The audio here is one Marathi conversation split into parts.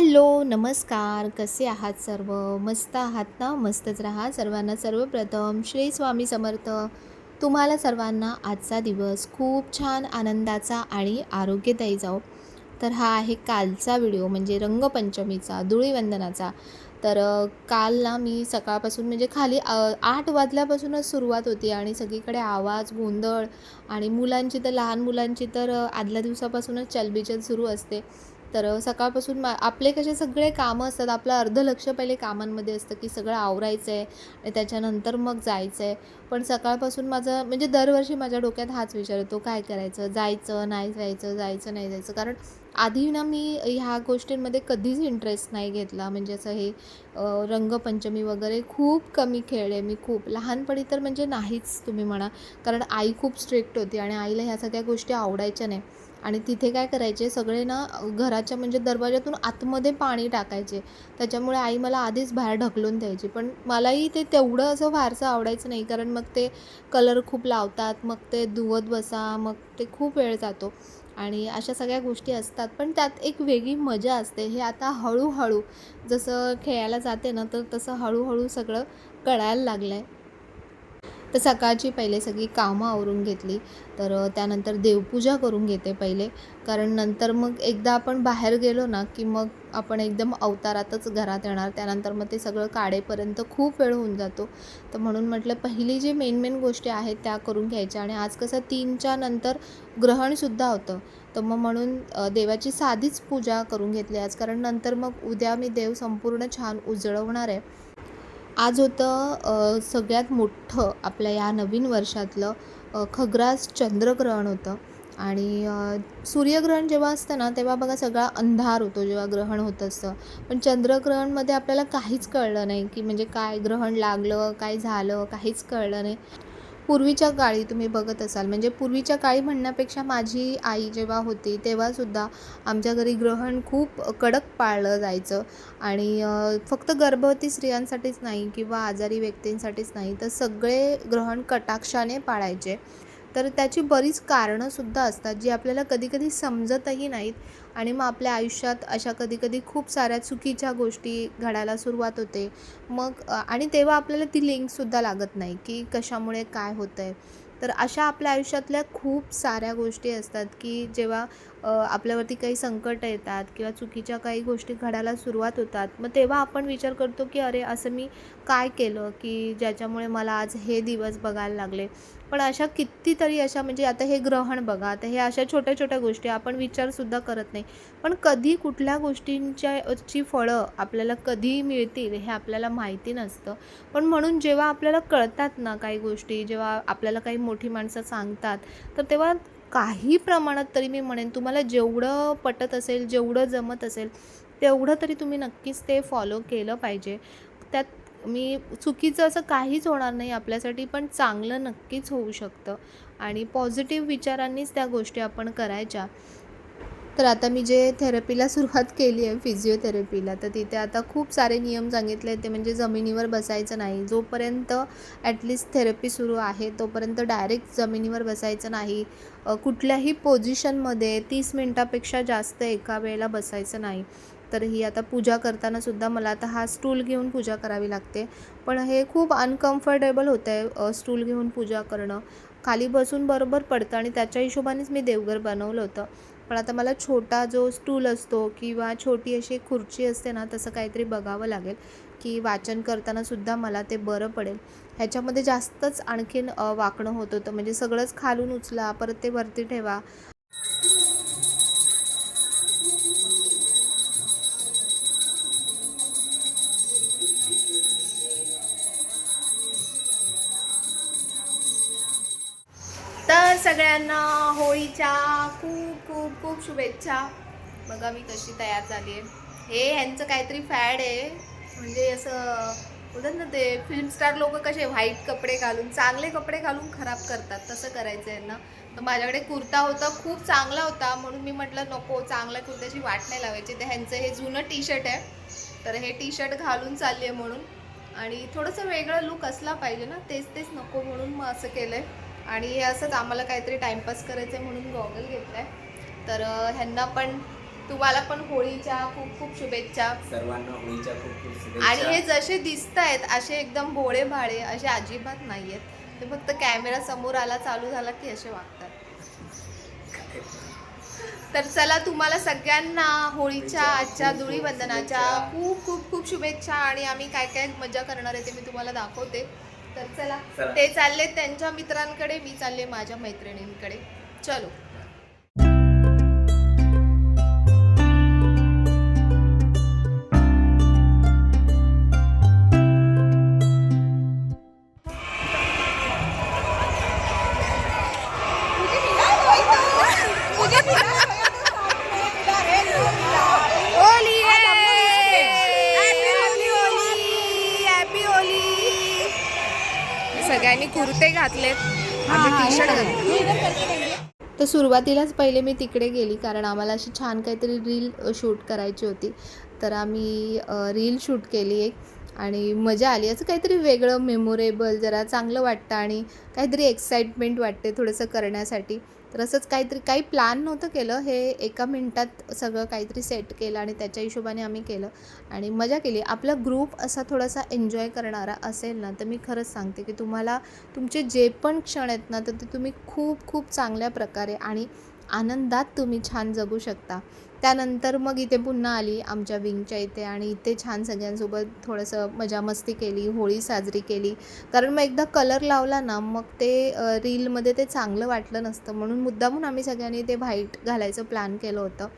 हॅलो, नमस्कार. कसे आहात सर्व? मस्त आहात ना? मस्तच राहा. सर्वांना सर्वप्रथम श्री स्वामी समर्थ. तुम्हाला सर्वांना आजचा दिवस खूप छान आनंदाचा आणि आरोग्यदायी जाओ. तर हा आहे कालचा व्हिडिओ म्हणजे रंगपंचमीचा, धुळीवंदनाचा. तर काल ना मी सकाळपासून म्हणजे खाली 8 वाजल्यापासूनच सुरुवात होती आणि सगळीकडे आवाज, गोंधळ आणि मुलांची तर लहान मुलांची तर आदल्या दिवसापासूनच चलबिचल सुरू असते. तर सकाळपासून आपले कसे सगळे कामं असतात. आपलं अर्ध लक्ष पहिले कामांमध्ये असतं, की सगळं आवरायचं आहे आणि त्याच्यानंतर मग जायचं आहे. पण सकाळपासून माझं म्हणजे दरवर्षी माझ्या डोक्यात हाच विचार येतो, काय करायचं? जायचं, नाही जायचं, जायचं, नाही जायचं. कारण आधी ना मी ह्या गोष्टींमध्ये कधीच इंटरेस्ट नाही घेतला. म्हणजे असं हे रंगपंचमी वगैरे खूप कमी खेळले मी खूप. लहानपणी तर म्हणजे नाहीच तुम्ही म्हणा. कारण आई खूप स्ट्रिक्ट होती आणि आईला ह्या सगळ्या गोष्टी आवडायच्या नाही. आणि तिथे काय करायचे सगळे ना घराच्या म्हणजे दरवाजातून आतमध्ये पाणी टाकायचे. त्याच्यामुळे आई मला आधीच बाहेर ढकलून द्यायची. पण मलाही ते तेवढं असं फारसं आवडायचं नाही. कारण मग ते कलर खूप लावतात, मग ते धुवत बसा, मग ते खूप वेळ जातो आणि अशा सगळ्या गोष्टी असतात. पण त्यात एक वेगळी मजा असते. हे आता हळूहळू जसं खेळायला जाते ना, तर तसं हळूहळू सगळं कळायला लागलं आहे. तर सकाळची पहिले सगळी कामं आवरून घेतली. तर त्यानंतर देवपूजा करून घेते पहिले. कारण नंतर मग एकदा आपण बाहेर गेलो ना, की मग आपण एकदम अवतारातच घरात येणार. त्यानंतर मग ते सगळं काढेपर्यंत खूप वेळ होऊन जातो. तर म्हणून म्हटलं पहिली जी मेन गोष्टी आहेत त्या करून घ्यायच्या आणि आज कसं 3च्या नंतर ग्रहणसुद्धा होतं. तर मग म्हणून देवाची साधीच पूजा करून घेतली आज. कारण नंतर मग उद्या मी देव संपूर्ण छान उजळवणार आहे. आज होतं सगळ्यात मोठं आपल्या या नवीन वर्षातलं खग्रास चंद्रग्रहण होतं आणि सूर्यग्रहण जेव्हा असतं ना तेव्हा बघा सगळा अंधार होतो जेव्हा ग्रहण होत असतं. पण चंद्रग्रहणमध्ये आपल्याला काहीच कळलं नाही की म्हणजे काय ग्रहण लागलं, काय झालं, काहीच कळलं नाही. पूर्वीच्या काळी तुम्ही बघत असाल म्हणजे पूर्वीच्या काळी म्हणण्यापेक्षा माझी आई जेव्हा होती तेव्हासुद्धा आमच्या घरी ग्रहण खूप कडक पाळलं जायचं आणि फक्त गर्भवती स्त्रियांसाठीच नाही किंवा आजारी व्यक्तींसाठीच नाही तर सगळे ग्रहण कटाक्षाने पाळायचे. तर त्याची बरीच कारणंसुद्धा असतात जी आपल्याला कधीकधी समजतही नाहीत आणि मग आपल्या आयुष्यात अशा कधीकधी खूप साऱ्या चुकीच्या गोष्टी घडायला सुरुवात होते. मग आणि तेव्हा आपल्याला ती लिंकसुद्धा लागत नाही की कशामुळे काय होतं आहे. तर अशा आपल्या आयुष्यातल्या खूप साऱ्या गोष्टी असतात की जेव्हा आपल्यावरती काही संकट येतात किंवा चुकीच्या काही गोष्टी घडायला सुरुवात होतात. मग तेव्हा आपण विचार करतो की अरे असं मी काय केलं की ज्याच्यामुळे मला आज हे दिवस बघायला लागले. पण अशा कितीतरी अशा म्हणजे आता हे ग्रहण बघा, आता हे अशा छोट्या-छोट्या गोष्टी आपण विचारसुद्धा करत नाही. पण कधी कुठल्या गोष्टींची फळं आपल्याला कधी मिळतील हे आपल्याला माहिती नसतं. पण म्हणून जेव्हा आपल्याला कळतात ना काही गोष्टी, जेव्हा आपल्याला काही मोठी माणसं सांगतात, तर तेव्हा काही प्रमाणात तरी मी म्हणेन तुम्हाला जेवढं पटत असेल, जेवढं जमत असेल, तेवढं तरी तुम्ही नक्कीच ते फॉलो केलं पाहिजे. त्यात मी चुकीचं असं काहीच होणार नाही आपल्यासाठी, पण चांगलं नक्कीच होऊ शकतं आणि पॉझिटिव्ह विचारांनीच त्या गोष्टी आपण करायच्या. तर आता मी जे थेरपीला सुरुवात केली आहे फिजिओथेरपीला, तर तिथे आता खूप सारे नियम सांगितले आहेत. ते म्हणजे जमिनीवर बसायचं नाही. जोपर्यंत ॲटलीस्ट थेरपी सुरू आहे, तोपर्यंत डायरेक्ट जमिनीवर बसायचं नाही. कुठल्याही पोझिशनमध्ये 30 मिनिटापेक्षा जास्त एका वेळेला बसायचं नाही. तर ही आता पूजा करतानासुद्धा मला आता हा स्टूल घेऊन पूजा करावी लागते. पण हे खूप अनकम्फर्टेबल होतं आहे स्टूल घेऊन पूजा करणं. खाली बसून बरोबर पडतं आणि त्याच्या हिशोबानेच मी देवघर बनवलं होतं. पण आता मला छोटा जो स्टूल असतो किंवा छोटी अशी खुर्ची असते ना, तसं काहीतरी बघावं लागेल की वाचन करतानासुद्धा मला ते बरं पडेल. ह्याच्यामध्ये जास्तच आणखीन वाकणं होत होतं. म्हणजे सगळंच खालून उचला, परत ते वरती ठेवा. तर सगळ्यांना होळीच्या खूप खूप खूप शुभेच्छा. बघा मी कशी तयार झाली आहे. हे ह्यांचं काहीतरी फॅड आहे. म्हणजे असं बोलतात ना ते फिल्म स्टार लोक कसे व्हाईट कपडे घालून चांगले कपडे घालून खराब करतात, तसं करायचं आहे ना. तर माझ्याकडे कुर्ता होता, खूप चांगला होता, म्हणून मी म्हटलं नको चांगल्या कुर्त्याची वाट नाही लावायची. तर ह्यांचं हे जुनं टी शर्ट आहे, तर हे टी शर्ट घालून चालली आहे म्हणून. आणि थोडंसं वेगळं लुक असला पाहिजे ना, तेच तेच नको म्हणून मग असं केलं आहे. आणि हे असंच आम्हाला काहीतरी टाईमपास करायचं आहे म्हणून गॉगल घेतला आहे. तर ह्यांना पण तुम्हाला पण होळीच्या खूप खूप शुभेच्छा. सर्वांना होळीच्या खूप खूप शुभेच्छा. आणि हे जसे दिसत आहेत असे एकदम भोळे भाळे असे अजिबात नाही आहेत. ते फक्त कॅमेरा समोर आला चालू झाला की असे वागतात. तर चला, तुम्हाला सगळ्यांना होळीच्या आजच्या धुळीवंदनाच्या खूप खूप खूप शुभेच्छा. आणि आम्ही काय काय मजा करणार आहे ते मी तुम्हाला दाखवते. तर चला, ते चालले त्यांच्या मित्रांकडे, मी चालले माझ्या मैत्रिणींकडे. चलो. सगळ्यांनी कुर्ते घातलेत, टी शर्ट घातले. तर सुरुवातीलाच पहिले मी तिकडे गेली, कारण आम्हाला अशी छान काहीतरी रील शूट करायची होती. तर आम्ही रील शूट केली एक, आणि मजा आली. असं काहीतरी वेगळं मेमोरेबल, जरा चांगलं वाटतं आणि काहीतरी एक्साइटमेंट वाटते थोडंसं करण्यासाठी. तर असंच काहीतरी, काही प्लॅन नव्हतं केलं, हे एका मिनटात सगळं काहीतरी सेट केलं आणि त्याच्या हिशोबाने आम्ही केलं आणि मजा केली. आपला ग्रुप असा थोडासा एन्जॉय करणारा असेल ना, तर मी खरंच सांगते की तुम्हाला तुमचे जे पण क्षण आहेत ना, तर ते तुम्ही खूप खूप चांगल्या प्रकारे आणि आनंदात तुम्ही छान जगू शकता. त्यानंतर मग इथे पुन्हा आली आमच्या विंगच्या इथे, आणि इथे छान सगळ्यांसोबत थोडंसं मजा मस्ती केली, होळी साजरी केली. कारण मग एकदा कलर लावला ना, मग ते रीलमध्ये ते चांगलं वाटलं नसतं, म्हणून मुद्दामून आम्ही सगळ्यांनी ते व्हाईट घालायचं प्लॅन केलं होतं.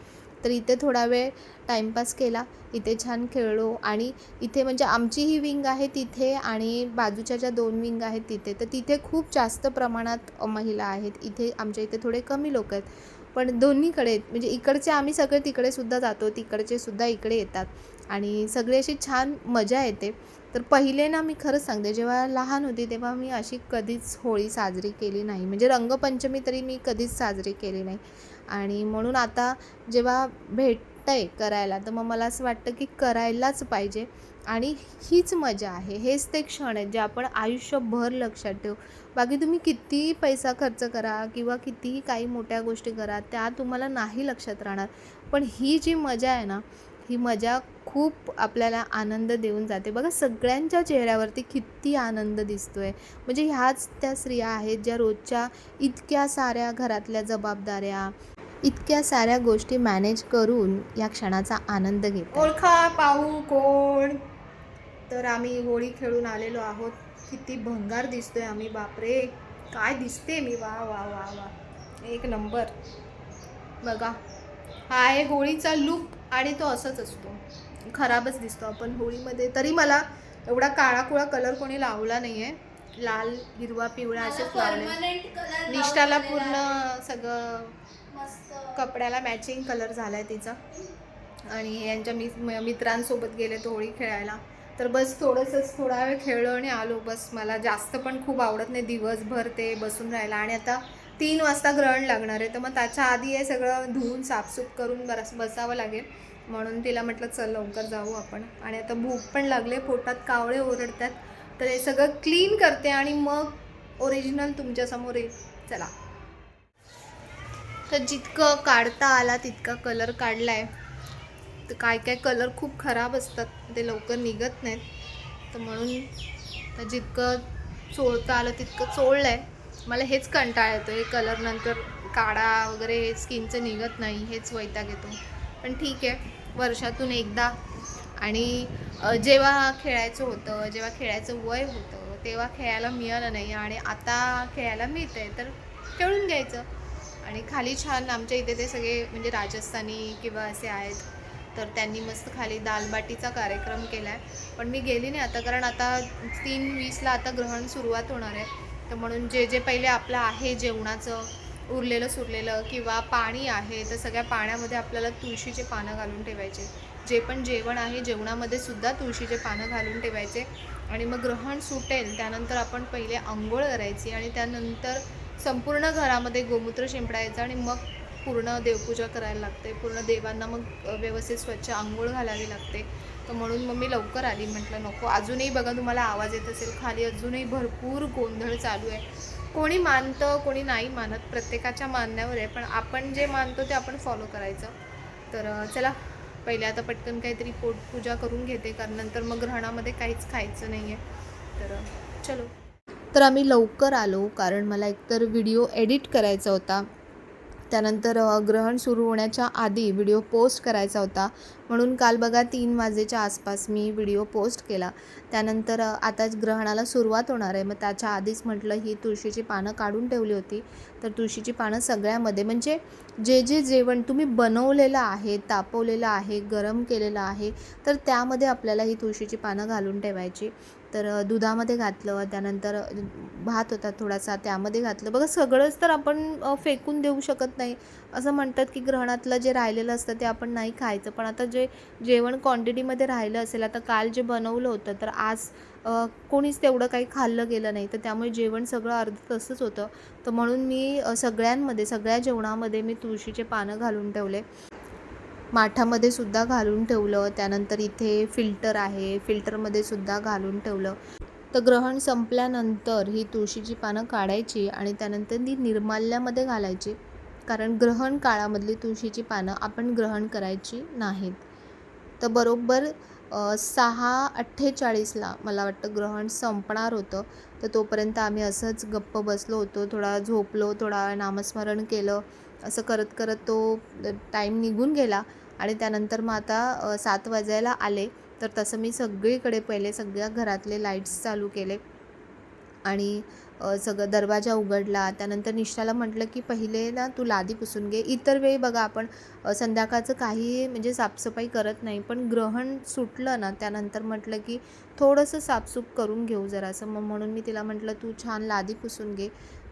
तर इथे थोडा वेळ टाईमपास केला, इथे छान खेळलो. आणि इथे म्हणजे आमची ही विंग आहे तिथे, आणि बाजूच्या ज्या 2 विंग आहेत तिथे, तर तिथे खूप जास्त प्रमाणात महिला आहेत. इथे आमच्या इथे थोडे कमी लोक आहेत, पण दोन्हीकडे म्हणजे इकडचे आम्ही सगळे तिकडे सुद्धा जातो, तिकडचे सुद्धा इकडे येतात आणि सगळी अशी छान मजा येते. तर पहिले ना, मी खरंच सांगते, जेव्हा लहान होती तेव्हा मी अशी कधीच होळी साजरी केली नाही, म्हणजे रंगपंचमी तरी मी कधीच साजरी केली नाही. आणि म्हणून आता जेव्हा भेटतंय करायला, तर मग मला असं वाटतं की करायलाच पाहिजे. आणि हीच मजा आहे, हेच ते क्षण आहेत जे आपण आयुष्यभर लक्षात ठेवू. बाकी तुम्ही कितीही पैसा खर्च करा किंवा कितीही काही मोठ्या गोष्टी करा, त्या तुम्हाला नाही लक्षात राहणार. पण ही जी मजा आहे ना, ही मजा खूप आपल्याला आनंद देऊन जाते. बघा, सगळ्यांच्या चेहऱ्यावरती किती आनंद दिसतो आहे. म्हणजे ह्याच त्या स्त्रिया आहेत ज्या रोजच्या इतक्या साऱ्या घरातल्या जबाबदाऱ्या, इतक्या साऱ्या गोष्टी मॅनेज करून या क्षणाचा आनंद घेतात. ओळखा पाहू कोण? तर आम्ही होळी खेळून आलेलो आहोत. किती भंगार दिसतोय आम्ही, बापरे काय दिसते मी, वा वा वा वा, एक नंबर. बघा, हा आहे होळीचा लुक, आणि तो असंच असतो, खराबच दिसतो आपण होळीमध्ये. तरी मला एवढा काळा कुळा कलर कोणी लावला नाही आहे, लाल हिरवा पिवळा असेच लावले. निष्ठाला पूर्ण सगळं कपड्याला मॅचिंग कलर झाला आहे तिचा. आणि यांच्या मित्रांसोबत गेले तो होळी खेळायला, तर बस थोडा वेळ खेळलो आणि आलो. बस, मला जास्त पण खूप आवडत नाही दिवसभर ते बसून राहायला. आणि आता 3 वाजता ग्रहण लागणार आहे, तर मग त्याच्या आधी हे सगळं धुवून साफसूफ करून बसावं लागेल. म्हणून तिला म्हटलं चल लवकर जाऊ आपण. आणि आता भूक पण लागले, पोटात कावळे ओरडतात, तर हे सगळं क्लीन करते आणि मग ओरिजिनल तुमच्यासमोर येईल. चला. तर जितकं काढता आला तितका कलर काढला आहे. तर काय काय कलर खूप खराब असतात, ते लवकर निघत नाहीत, तर म्हणून तर जितकं चोळता आलं तितकं चोळलं आहे. मला हेच कंटाळा येतो, हे कलर नंतर काढा वगैरे, हे स्किनचं निघत नाही, हेच वैताग येतो. पण ठीक आहे, वर्षातून एकदा. आणि जेव्हा खेळायचं होतं, जेव्हा खेळायचं वय होतं, तेव्हा खेळायला मिळालं नाही, आणि आता खेळायला मिळतं आहे, तर खेळून घ्यायचं. आणि खाली छान आमच्या इथे ते सगळे म्हणजे राजस्थानी किंवा असे आहेत, तर त्यांनी मस्त खाली दालबाटीचा कार्यक्रम केला आहे. पण मी गेली नाही आता, कारण आता 3:20ला आता ग्रहण सुरुवात होणार आहे. तर म्हणून जे जे पहिले आपलं आहे जेवणाचं उरलेलं सुरलेलं किंवा पाणी आहे, तर सगळ्या पाण्यामध्ये आपल्याला तुळशीचे पानं घालून ठेवायचे. जे पण जेवण आहे जेवणामध्ये सुद्धा तुळशीचे पानं घालून ठेवायचे. आणि मग ग्रहण सुटेल त्यानंतर आपण पहिले आंघोळ करायची, आणि त्यानंतर संपूर्ण घरामध्ये गोमूत्र शिंपडायचं, आणि मग पूर्ण देवपूजा करायला लागते. पूर्ण देवांना मग व्यवस्थित स्वच्छ आंघोळ घालावी लागते. तर म्हणून मग मी लवकर आली, म्हटलं नको. अजूनही बघा, तुम्हाला आवाज येत असेल खाली, अजूनही भरपूर गोंधळ चालू आहे. कोणी मानतं कोणी नाही मानत, प्रत्येकाच्या मानण्यावर आहे, पण आपण जे मानतो ते आपण फॉलो करायचं. तर चला पहिले आता पटकन काहीतरी पोटपूजा करून घेते, कारण नंतर मग ग्रहणामध्ये काहीच खायचं नाही आहे. तर चलो. तर आम्ही लवकर आलो कारण मला एकतर व्हिडिओ एडिट करायचा होता, त्यानंतर ग्रहण सुरू होण्याच्या आधी व्हिडिओ पोस्ट करायचा होता, म्हणून काल बघा 3 वाजेच्या आसपास मी व्हिडिओ पोस्ट केला. त्यानंतर आताच ग्रहणाला सुरुवात होणार आहे, मग त्याच्या आधीच म्हटलं ही तुळशीची पानं काढून ठेवली होती. तर तुळशीची पानं सगळ्यामध्ये, म्हणजे जे जे जेवण तुम्ही बनवलेलं आहे, तापवलेलं आहे, गरम केलेलं आहे, तर त्यामध्ये आपल्याला ही तुळशीची पानं घालून ठेवायची. तर दुधामध्ये घातलं, त्यानंतर भात होता थोडासा त्यामध्ये घातलं. बघा सगळंच तर आपण फेकून देऊ शकत नाही. असं म्हणतात की ग्रहणातलं जे राहिलेलं असतं ते आपण नाही खायचं, पण आता जे जेवण क्वांटिटीमध्ये राहिलं असेल, आता काल जे बनवलं होतं तर आज कोणीच तेवढं काही खाल्लं गेलं नाही, तर त्यामुळे जेवण सगळं अर्ध तसंच होतं. तर म्हणून मी सगळ्यांमध्ये, सगळ्या जेवणामध्ये मी तुळशीचे पानं घालून ठेवले. माठामध्ये सुद्धा घालून ठेवलं, त्यानंतर इथे फिल्टर आहे, फिल्टरमध्ये सुद्धा घालून ठेवलं. तर ग्रहण संपल्यानंतर ही तुळशीची पानं काढायची आणि त्यानंतर ती निर्माल्यामध्ये घालायची, कारण ग्रहण काळामधली तुळशीची पानं आपण ग्रहण करायची नाहीत. तर बरोबर 6:48ला मला वाटतं ग्रहण संपणार होतं. तर तोपर्यंत आम्ही असंच गप्प बसलो होतो, थोडा झोपलो, थोडा वेळ नामस्मरण केलं. असं करत करत तो टाईम निघून गेला आणि त्यानंतर मग आता 7 वाजायला आले. तर तसं मी सगळीकडे पहिले सगळ्या घरातले लाईट्स चालू केले आणि सगळं दरवाजा उघडला. त्यानंतर निष्ठाला म्हटलं की पहिले ना तू लादी पुसून घे. इतर वेळी बघा आपण संध्याकाळचं काही म्हणजे साफसफाई करत नाही, पण ग्रहण सुटलं ना त्यानंतर म्हटलं की थोडंसं साफसूफ करून घेऊ जरासं. मग म्हणून मी तिला म्हटलं तू छान लादी पुसून घे.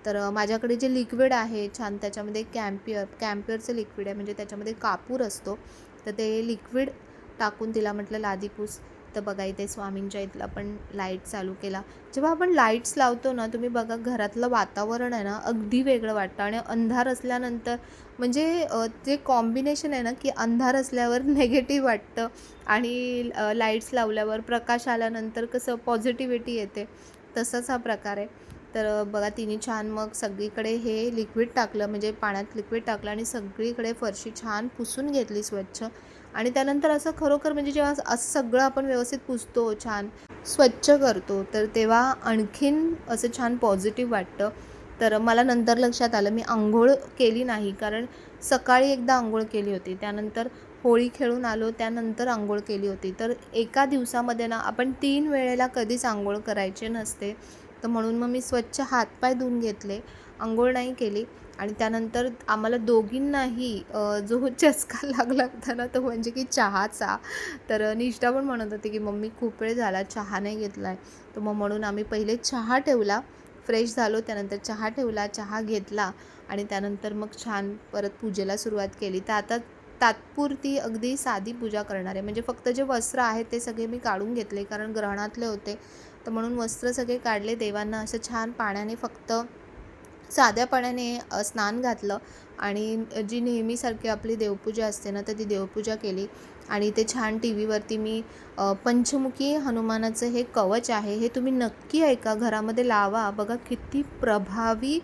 तर माझ्याकडे जे लिक्विड आहे छान, त्याच्यामध्ये कॅम्प्युअरचं लिक्विड आहे, म्हणजे त्याच्यामध्ये कापूर असतो. तर ते लिक्विड टाकून तिला म्हटलं लादी पूस. तर बघा इथे स्वामींच्या इथला पण लाईट चालू केला. जेव्हा आपण लाईट्स लावतो ना, तुम्ही बघा घरातलं वातावरण आहे ना अगदी वेगळं वाटतं, आणि अंधार असल्यानंतर म्हणजे ते कॉम्बिनेशन आहे ना की अंधार असल्यावर नेगेटिव्ह वाटतं आणि लाईट्स लावल्यावर प्रकाश आल्यानंतर कसं पॉझिटिव्हिटी येते, तसाच हा प्रकार आहे. तर बघा तिने छान मग सगळीकडे हे लिक्विड टाकलं, म्हणजे पाण्यात लिक्विड टाकलं आणि सगळीकडे फरशी छान पुसून घेतली स्वच्छ. आणि त्यानंतर असं खरोखर म्हणजे जेव्हा असं सगळं आपण व्यवस्थित पुसतो, छान स्वच्छ करतो, तर तेव्हा आणखीन असं छान पॉझिटिव्ह वाटतं. तर मला नंतर लक्षात आलं मी अंघोळ केली नाही, कारण सकाळी एकदा अंघोळ केली होती, त्यानंतर होळी खेळून आलो त्यानंतर अंघोळ केली होती. तर एका दिवसामध्ये ना आपण 3 वेळेला कधीच अंघोळ करायचे नसते. तर म्हणून मग मी स्वच्छ हातपाय धुवून घेतले, अंघोळ नाही केली. आणि त्यानंतर आम्हाला दोघींनाही जो चस्का लागला होता ना तो म्हणजे की चहाचा. तर निष्ठा पण म्हणत होती की मम्मी खूप वेळ झाला चहा नाही घेतला आहे. तर मग म्हणून आम्ही पहिले चहा ठेवला, फ्रेश झालो, त्यानंतर चहा ठेवला, चहा घेतला आणि त्यानंतर मग छान परत पूजेला सुरुवात केली. तर आता तात्पुरती अगदी साधी पूजा करणार आहे, म्हणजे फक्त जे वस्त्र आहेत ते सगळे मी काढून घेतले कारण ग्रहणातले होते. तर म्हणून वस्त्र सगळे काढले, देवांना असं छान पाण्याने, फक्त साध्या पाण्याने स्नान घातलं आणि जी नेहमीसारखी आपली देवपूजा असते ना, तर ती देवपूजा केली. आणि ते छान टी व्हीवरती मी पंचमुखी हनुमानाचं हे कवच आहे, हे तुम्ही नक्की ऐका, घरामध्ये लावा. बघा किती प्रभावी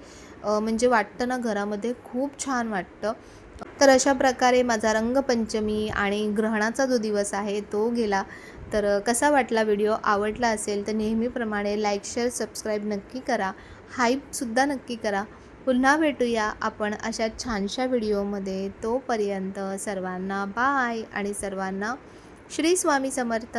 म्हणजे वाटतं ना, घरामध्ये खूप छान वाटतं. तर अशा प्रकारे माझा रंगपंचमी आणि ग्रहणाचा जो दिवस आहे तो गेला. तर कसा वाटला व्हिडिओ? आवडला असेल तर नेहमीप्रमाणे लाईक, शेअर, सबस्क्राईब नक्की करा. हाईपसुद्धा नक्की करा. पुन्हा भेटूया आपण अशा छानशा व्हिडिओमध्ये. तोपर्यंत सर्वांना बाय आणि सर्वांना श्री स्वामी समर्थ.